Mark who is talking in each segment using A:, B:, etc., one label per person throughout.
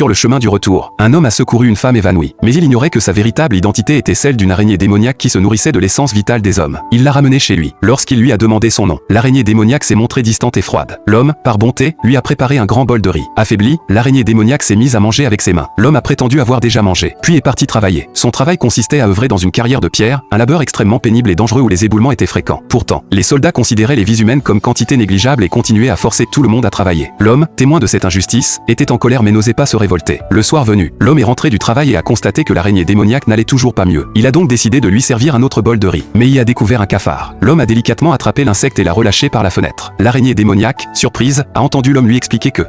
A: sur le chemin du retour, un homme a secouru une femme évanouie. Mais il ignorait que sa véritable identité était celle d'une araignée démoniaque qui se nourrissait de l'essence vitale des hommes. Il l'a ramenée chez lui. Lorsqu'il lui a demandé son nom, l'araignée démoniaque s'est montrée distante et froide. L'homme, par bonté, lui a préparé un grand bol de riz. Affaibli, l'araignée démoniaque s'est mise à manger avec ses mains. L'homme a prétendu avoir déjà mangé, puis est parti travailler. Son travail consistait à œuvrer dans une carrière de pierre, un labeur extrêmement pénible et dangereux où les éboulements étaient fréquents. Pourtant, les soldats considéraient les vies humaines comme quantité négligeable et continuaient à forcer tout le monde à travailler. L'homme, témoin de cette injustice, était en colère mais n'osait pas se révolter. Le soir venu, l'homme est rentré du travail et a constaté que l'araignée démoniaque n'allait toujours pas mieux. Il a donc décidé de lui servir un autre bol de riz, mais y a découvert un cafard. L'homme a délicatement attrapé l'insecte et l'a relâché par la fenêtre. L'araignée démoniaque, surprise, a entendu l'homme lui expliquer que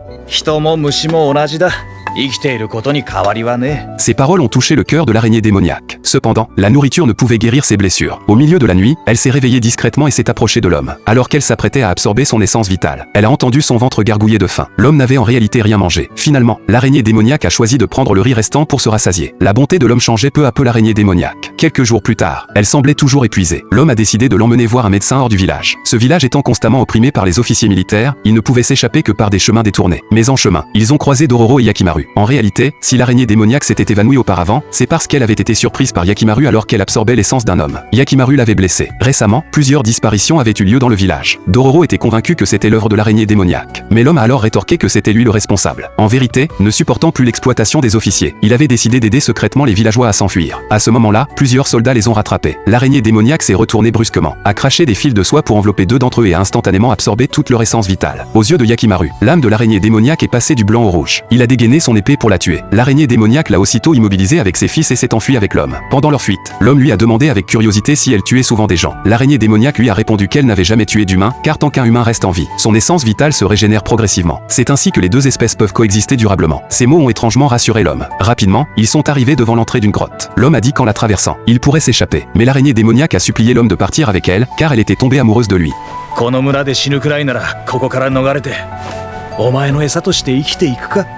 A: ces paroles ont touché le cœur de l'araignée démoniaque. Cependant, la nourriture ne pouvait guérir ses blessures. Au milieu de la nuit, elle s'est réveillée discrètement et s'est approchée de l'homme, alors qu'elle s'apprêtait à absorber son essence vitale. Elle a entendu son ventre gargouiller de faim. L'homme n'avait en réalité rien mangé. Finalement, l'araignée démoniaque a choisi de prendre le riz restant pour se rassasier. La bonté de l'homme changeait peu à peu l'araignée démoniaque. Quelques jours plus tard, elle semblait toujours épuisée. L'homme a décidé de l'emmener voir un médecin hors du village. Ce village étant constamment opprimé par les officiers militaires, il ne pouvait s'échapper que par des chemins détournés. Mais en chemin, ils ont croisé Dororo et Yakimaru. En réalité, si l'araignée démoniaque s'était évanouie auparavant, c'est parce qu'elle avait été surprise par Yakimaru alors qu'elle absorbait l'essence d'un homme. Yakimaru l'avait blessée. Récemment, plusieurs disparitions avaient eu lieu dans le village. Dororo était convaincu que c'était l'œuvre de l'araignée démoniaque. Mais l'homme a alors rétorqué que c'était lui le responsable. En vérité, ne supportant plus l'exploitation des officiers, il avait décidé d'aider secrètement les villageois à s'enfuir. À ce moment-là, plusieurs soldats les ont rattrapés. L'araignée démoniaque s'est retournée brusquement, a craché des fils de soie pour envelopper deux d'entre eux et a instantanément absorbé toute leur essence vitale. Aux yeux de Yakimaru, l'âme de l'araignée démoniaque est passée du blanc au rouge. Il a dégainé son épée pour la tuer. L'araignée démoniaque l'a aussitôt immobilisé avec ses fils et s'est enfui avec l'homme. Pendant leur fuite, l'homme lui a demandé avec curiosité si elle tuait souvent des gens. L'araignée démoniaque lui a répondu qu'elle n'avait jamais tué d'humain, car tant qu'un humain reste en vie, son essence vitale se régénère progressivement. C'est ainsi que les deux espèces peuvent coexister durablement. Ces mots ont étrangement rassuré l'homme. Rapidement, ils sont arrivés devant l'entrée d'une grotte. L'homme a dit qu'en la traversant, il pourrait s'échapper. Mais l'araignée démoniaque a supplié l'homme de partir avec elle, car elle était tombée amoureuse de lui.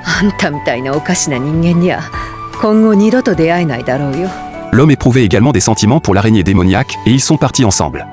B: あんたみたいなおかしな人間には今後二度と出会えないだろうよ。
A: L'homme éprouvait également des sentiments pour l'araignée démoniaque, et ils sont partis ensemble.